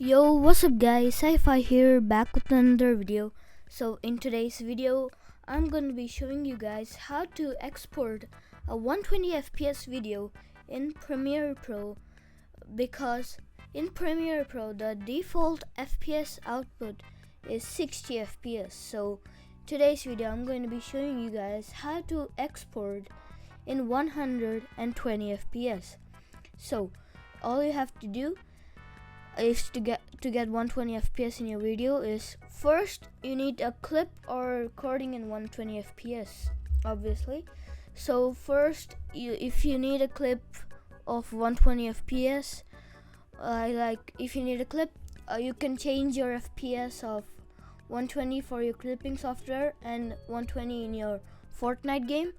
Yo, what's up guys, Sci-Fi here, back with another video. So in today's video, I'm going to be showing you guys how to export a 120 FPS video in Premiere Pro, because in Premiere Pro the default FPS output is 60 FPS. So today's video I'm going to be showing you guys how to export in 120 FPS. So all you have to do is to get 120 FPS in your video is first you need a clip or recording in 120 FPS, obviously. So first, if you need a clip of 120 FPS, if you need a clip, you can change your FPS of 120 for your clipping software and 120 in your Fortnite game.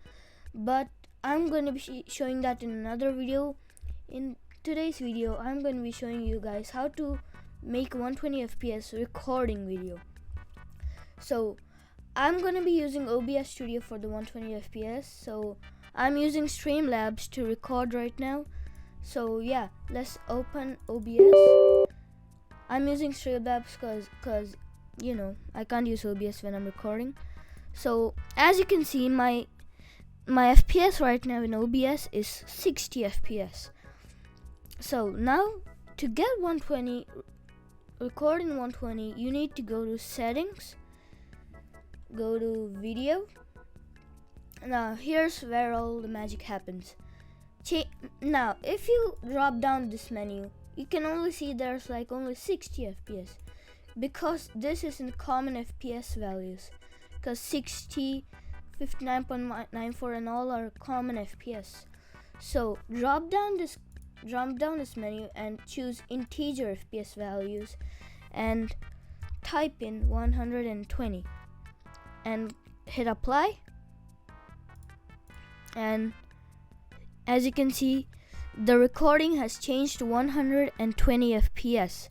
But I'm going to be showing that in another video. In today's video, I'm going to be showing you guys how to make 120 FPS recording video. So I'm going to be using OBS Studio for the 120 FPS. So I'm using Streamlabs to record right now. So yeah, let's open OBS. I'm using Streamlabs because you know, I can't use OBS when I'm recording. So as you can see, my FPS right now in OBS is 60 FPS. So now to get 120, record in 120, you need to go to settings, go to video. Now here's where all the magic happens. Now if you drop down this menu, you can only see there's like only 60 FPS, because this is in common FPS values, because 60, 59.94 and all are common FPS. So drop down this menu and choose integer FPS values and type in 120 and hit apply. And as you can see, the recording has changed to 120 FPS.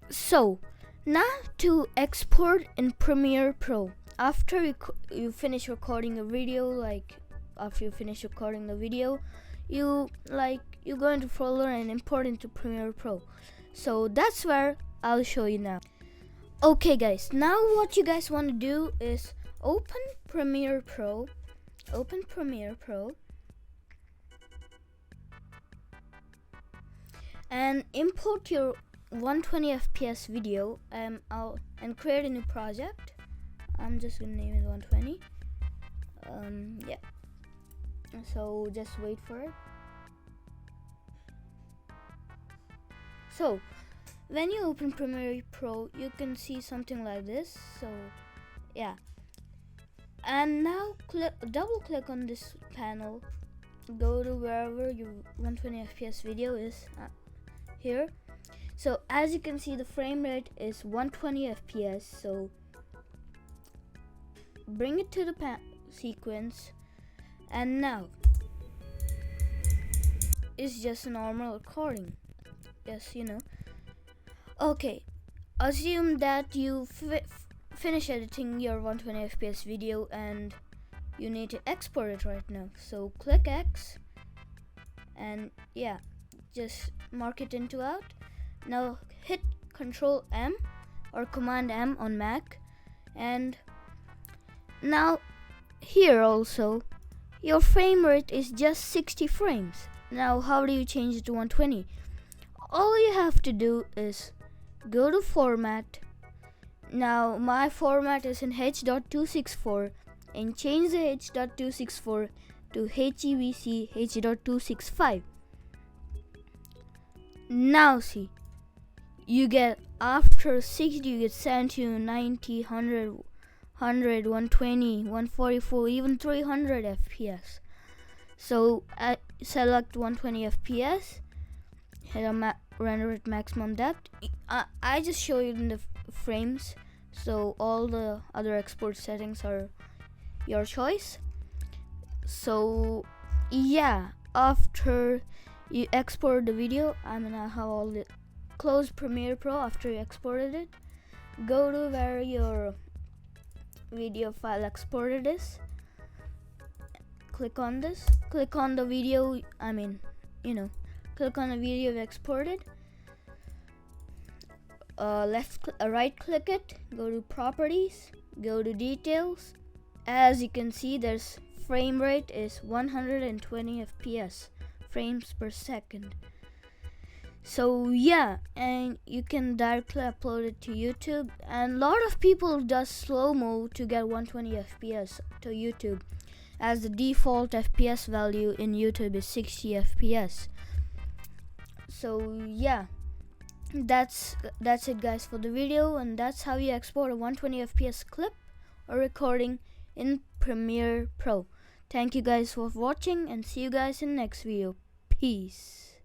So now to export in Premiere Pro, after you finish recording a video, you go into folder and import into Premiere Pro. So that's where I'll show you now. Okay guys, now what you guys want to do is open Premiere Pro and import your 120 FPS video and create a new project. I'm just gonna name it 120. Yeah. So just wait for it. So when you open Premiere Pro, you can see something like this. So yeah, and now double click on this panel, go to wherever your 120 FPS video is, here. So as you can see, the frame rate is 120 FPS. So bring it to the sequence. And now it's just a normal recording. Yes, you know. Okay, assume that you finish editing your 120 FPS video and you need to export it right now. So click X and yeah, just mark it into out. Now hit Control M or Command M on Mac, and now here also your frame rate is just 60 frames. Now how do you change it to 120? All you have to do is go to format. Now my format is in H.264 and change the H.264 to HEVC H.265. Now see, you get after 60 you get 70, 90, 100, 120, 144, even 300 FPS. So select 120 FPS, hit render at maximum depth. I just show you in the frames, so all the other export settings are your choice. So yeah, after you export the video, I'm gonna have all the close Premiere Pro after you exported it. Go to where your video file exported is. Click on this. Click on the video. Click on the video you exported. right click it, go to properties, go to details. As you can see, there's frame rate is 120 FPS, frames per second. So yeah, and you can directly upload it to YouTube, and a lot of people does slow-mo to get 120 FPS to YouTube, as the default FPS value in YouTube is 60 FPS. So yeah, that's it guys for the video, and that's how you export a 120 FPS clip or recording in Premiere Pro. Thank you guys for watching, and see you guys in the next video. Peace.